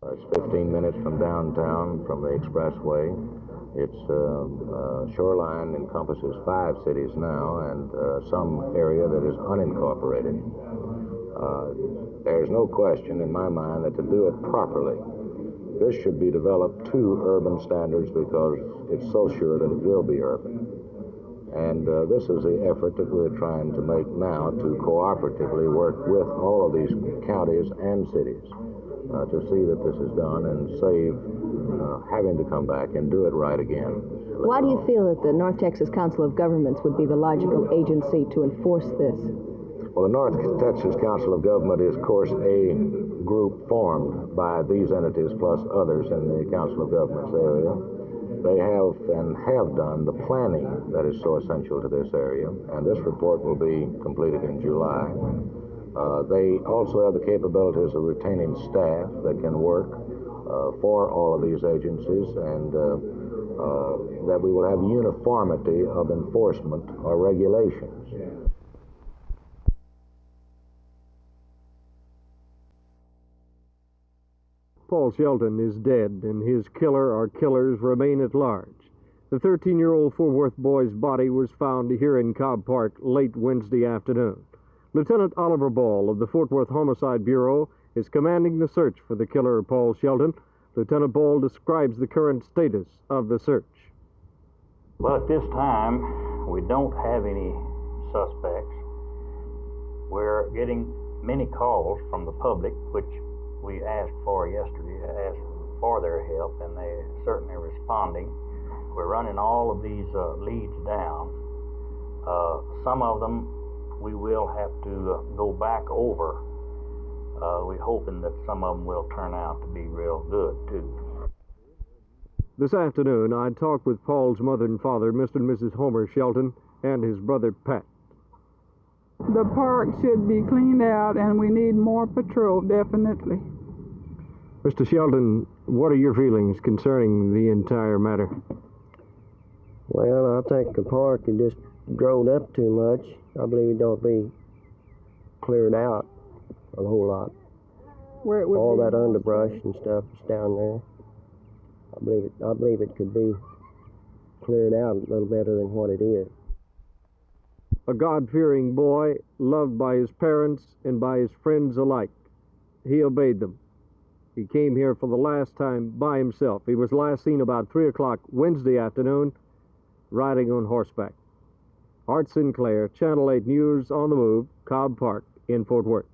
It's 15 minutes from downtown, from the expressway. Its shoreline encompasses 5 cities now and some area that is unincorporated. There's no question in my mind that to do it properly, this should be developed to urban standards because it's so sure that it will be urban. And this is the effort that we're trying to make now to cooperatively work with all of these counties and cities to see that this is done and save having to come back and do it right again. Why do you feel that the North Texas Council of Governments would be the logical agency to enforce this? Well, the North Texas Council of Government is, of course, a group formed by these entities plus others in the Council of Governments area. They have and have done the planning that is so essential to this area, and this report will be completed in July. They also have the capabilities of retaining staff that can work for all of these agencies, and that we will have uniformity of enforcement or regulations. Paul Shelton is dead, and his killer or killers remain at large. The 13-year-old Fort Worth boy's body was found here in Cobb Park late Wednesday afternoon. Lieutenant Oliver Ball of the Fort Worth Homicide Bureau is commanding the search for the killer, Paul Shelton. Lieutenant Ball describes the current status of the search. Well, at this time, we don't have any suspects. We're getting many calls from the public, which we asked for yesterday, asked for their help, and they're certainly responding. We're running all of these leads down. Some of them we will have to go back over. We're hoping that some of them will turn out to be real good, too. This afternoon, I talked with Paul's mother and father, Mr. and Mrs. Homer Shelton, and his brother Pat. The park should be cleaned out, and we need more patrol, definitely. Mr. Shelton, what are your feelings concerning the entire matter? Well, I think the park had just grown up too much. I believe it ought to be cleared out a whole lot. Where it would all be that underbrush and stuff is down there. I believe it could be cleared out a little better than what it is. A God-fearing boy, loved by his parents and by his friends alike. He obeyed them. He came here for the last time by himself. He was last seen about 3 o'clock Wednesday afternoon, riding on horseback. Art Sinclair, Channel 8 News on the Move, Cobb Park in Fort Worth.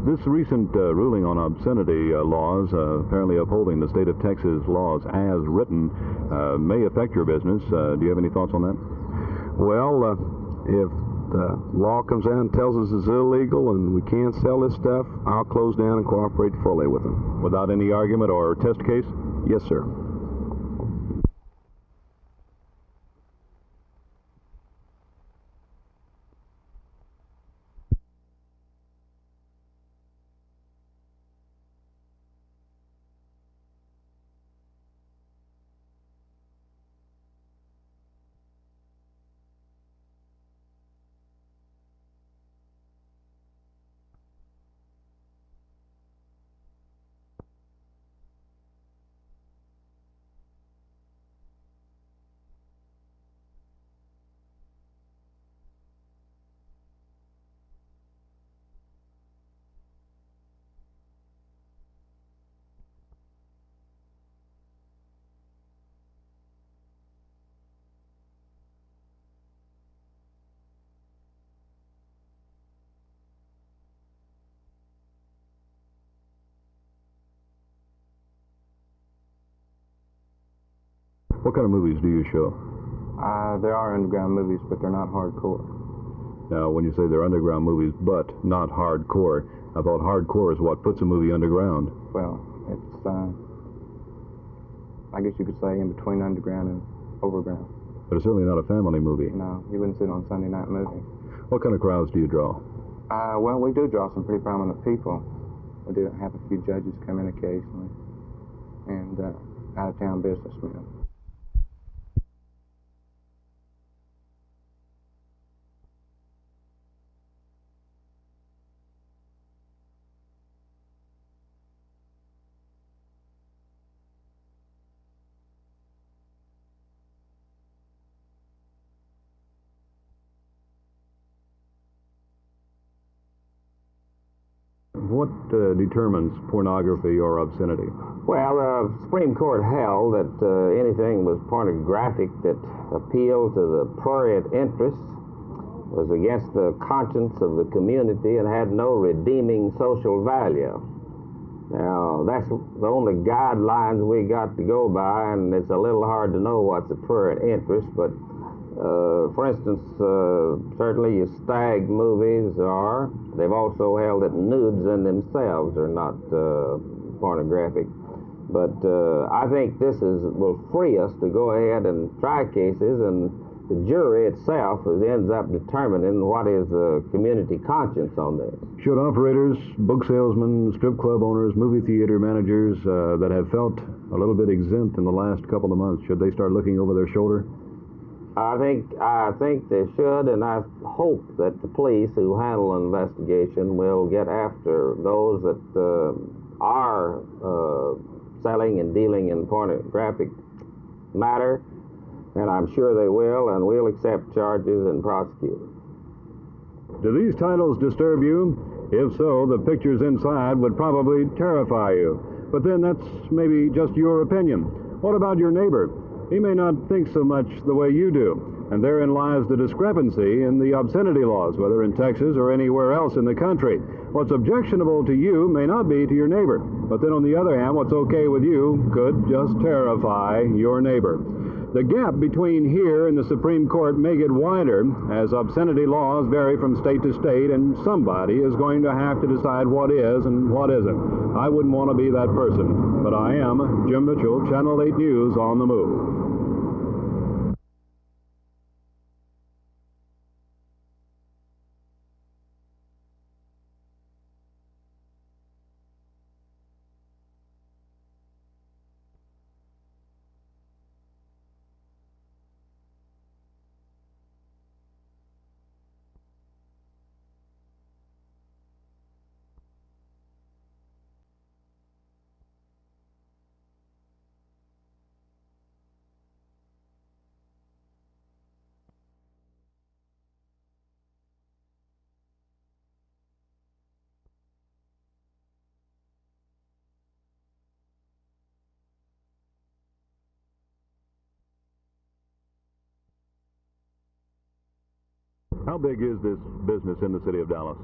This recent ruling on obscenity laws, apparently upholding the state of Texas laws as written, may affect your business. Do you have any thoughts on that? Well, if the law comes out and tells us it's illegal and we can't sell this stuff, I'll close down and cooperate fully with them. Without any argument or test case? Yes, sir. What kind of movies do you show? There are underground movies, but they're not hardcore. Now, when you say they're underground movies, but not hardcore, I thought hardcore is what puts a movie underground. Well, it's, I guess you could say, in between underground and overground. But it's certainly not a family movie. No, you wouldn't see it on Sunday night movie. What kind of crowds do you draw? Well, we do draw some pretty prominent people. We do have a few judges come in occasionally, and out-of-town businessmen. What determines pornography or obscenity? Well, the Supreme Court held that anything was pornographic that appealed to the prurient interests, was against the conscience of the community, and had no redeeming social value. Now, that's the only guidelines we got to go by, and it's a little hard to know what's a prurient interest, but for instance, certainly your stag movies are. They've also held that nudes in themselves are not pornographic. But I think this will free us to go ahead and try cases, and the jury itself ends up determining what is the community conscience on this. Should operators, book salesmen, strip club owners, movie theater managers that have felt a little bit exempt in the last couple of months, should they start looking over their shoulder? I think they should, and I hope that the police who handle an investigation will get after those that are selling and dealing in pornographic matter, and I'm sure they will, and we'll accept charges and prosecute. Do these titles disturb you? If so, the pictures inside would probably terrify you. But then that's maybe just your opinion. What about your neighbor? He may not think so much the way you do, and therein lies the discrepancy in the obscenity laws, whether in Texas or anywhere else in the country. What's objectionable to you may not be to your neighbor, but then on the other hand, what's okay with you could just terrify your neighbor. The gap between here and the Supreme Court may get wider as obscenity laws vary from state to state, and somebody is going to have to decide what is and what isn't. I wouldn't want to be that person, but I am Jim Mitchell, Channel 8 News on the Move. How big is this business in the city of Dallas?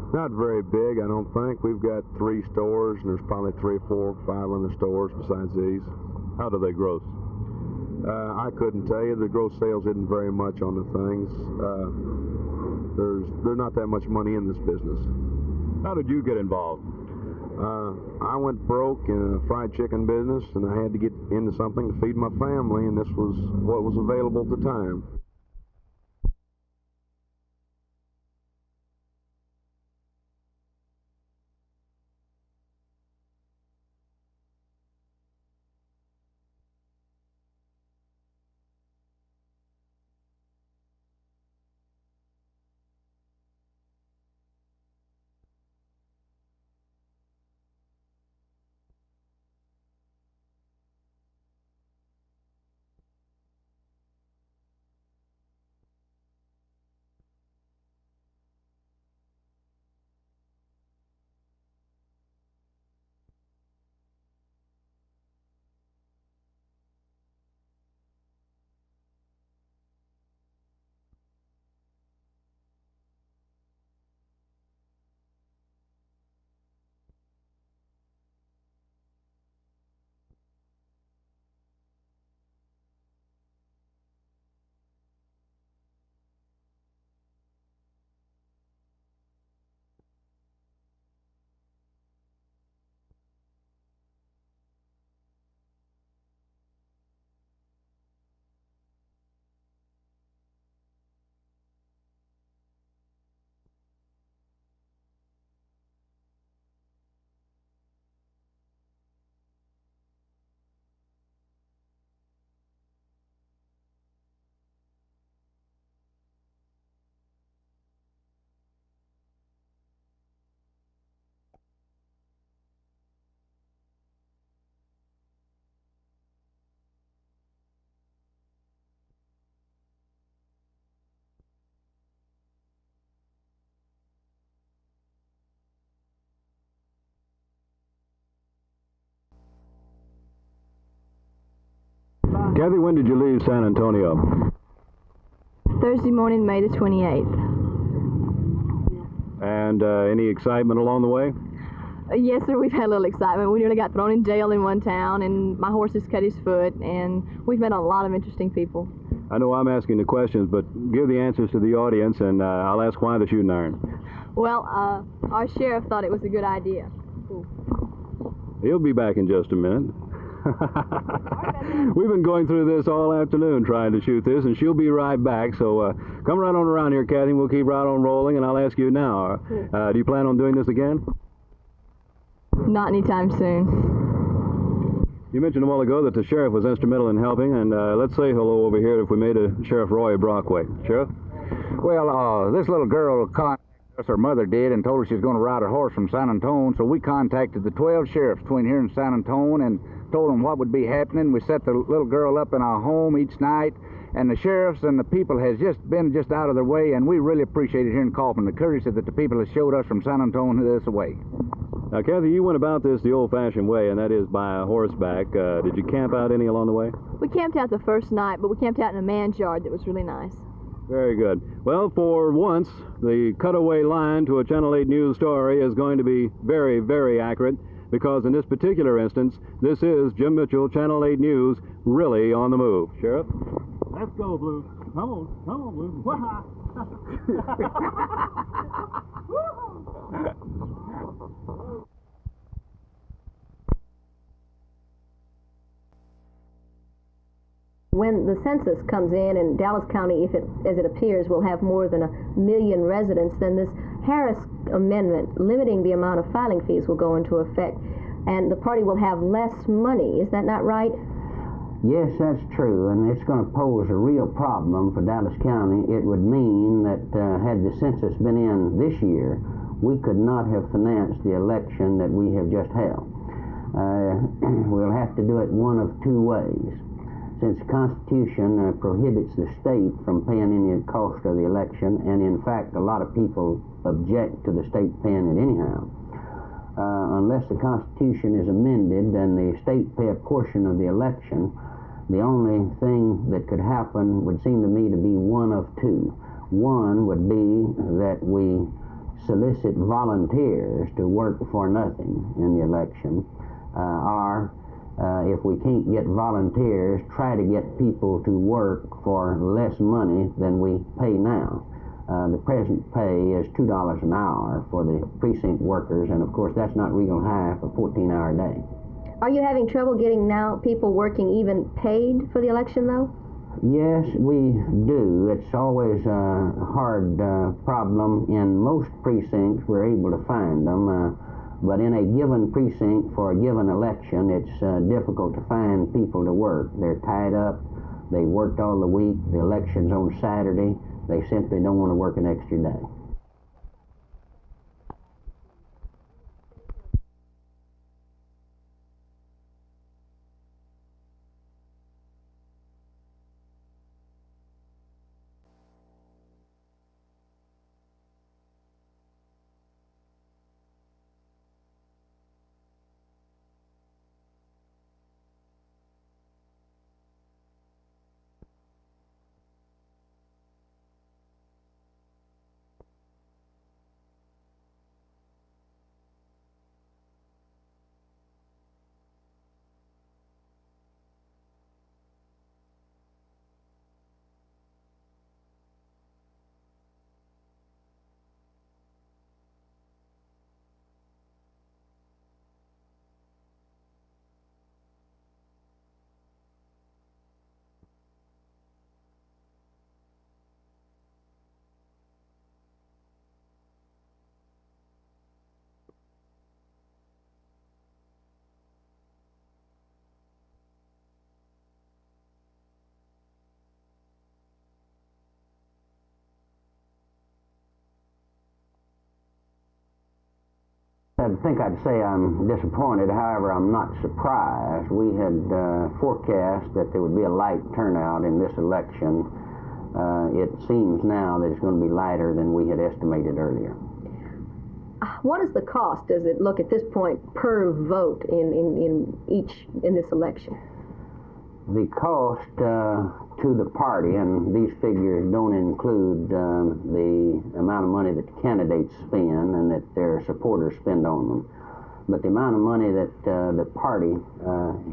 Not very big, I don't think. We've got 3 stores, and there's probably 3, 4, 5 other stores besides these. How do they gross? I couldn't tell you. The gross sales isn't very much on the things. There's not that much money in this business. How did you get involved? I went broke in a fried chicken business, and I had to get into something to feed my family, and this was what was available at the time. Kathy, when did you leave San Antonio? Thursday morning, May the 28th. And any excitement along the way? Yes, sir, we've had a little excitement. We nearly got thrown in jail in one town, and my horse has cut his foot, and we've met a lot of interesting people. I know I'm asking the questions, but give the answers to the audience, and I'll ask why the shooting iron. Well, our sheriff thought it was a good idea. He'll be back in just a minute. We've been going through this all afternoon trying to shoot this, and she'll be right back. So come right on around here, Kathy, and we'll keep right on rolling, and I'll ask you now, do you plan on doing this again? Not anytime soon. You mentioned a while ago that the sheriff was instrumental in helping, and let's say hello over here if we made a Sheriff Roy Brockway. Sheriff? Well, this little girl contacted us, her mother did, and told her she was going to ride her horse from San Antone, so we contacted the 12 sheriffs between here and San Antone and told them what would be happening. We set the little girl up in our home each night, and the sheriffs and the people has been out of their way, and we really appreciate it here in Kaufman, the courtesy that the people have showed us from San Antone this way. Now, Kathy, you went about this the old-fashioned way, and that is by horseback. Did you camp out any along the way? We camped out the first night, but we camped out in a man's yard that was really nice. Very good. Well, for once, the cutaway line to a Channel 8 news story is going to be very, very accurate, because in this particular instance, this is Jim Mitchell, Channel 8 News, really on the move. Sheriff? Let's go, Blue. Come on, Blue. When the census comes in Dallas County, as it appears, will have more than 1 million residents, then this Harris Amendment limiting the amount of filing fees will go into effect, and the party will have less money. Is that not right? Yes, that's true, and it's going to pose a real problem for Dallas County. It would mean that had the census been in this year, we could not have financed the election that we have just held. We'll have to do it one of two ways. Since the Constitution prohibits the state from paying any cost of the election, and in fact a lot of people object to the state paying it anyhow, unless the Constitution is amended and the state pay a portion of the election, the only thing that could happen would seem to me to be one of two. One would be that we solicit volunteers to work for nothing in the election, or if we can't get volunteers, try to get people to work for less money than we pay now. The present pay is $2 an hour for the precinct workers, and of course that's not real high for a 14-hour day. Are you having trouble getting now people working even paid for the election, though? Yes, we do. It's always a hard problem. In most precincts, we're able to find them. But in a given precinct for a given election, it's difficult to find people to work. They're tied up. They worked all the week. The election's on Saturday. They simply don't want to work an extra day. I think I'd say I'm disappointed. However, I'm not surprised. We had forecast that there would be a light turnout in this election. It seems now that it's going to be lighter than we had estimated earlier. What is the cost, does it look at this point, per vote in this election? The cost to the party, and these figures don't include the amount of money that the candidates spend and that their supporters spend on them, but the amount of money that the party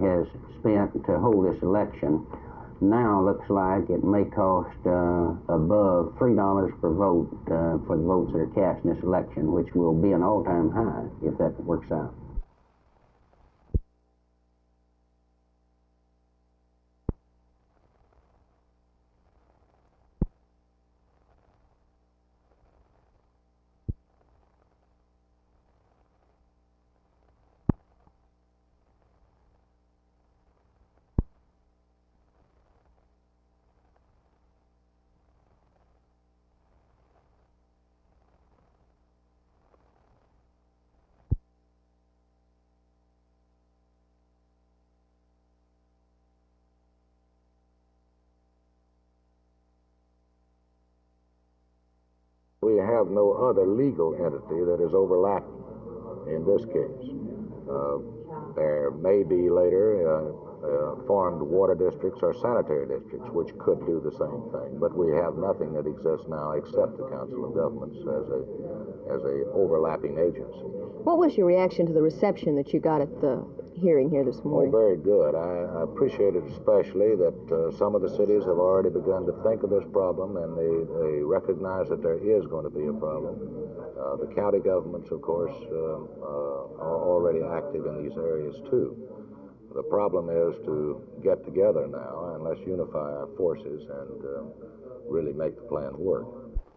has spent to hold this election now looks like it may cost above $3 per vote for the votes that are cast in this election, which will be an all-time high if that works out. We have no other legal entity that is overlapping in this case. There may be later formed water districts or sanitary districts which could do the same thing, but we have nothing that exists now except the Council of Governments as a overlapping agency. What was your reaction to the reception that you got at the hearing here this morning? Oh, very good. I appreciate it especially that some of the cities have already begun to think of this problem, and they recognize that there is going to be a problem. The county governments, of course, are already active in these areas too. The problem is to get together now and let's unify our forces and really make the plan work.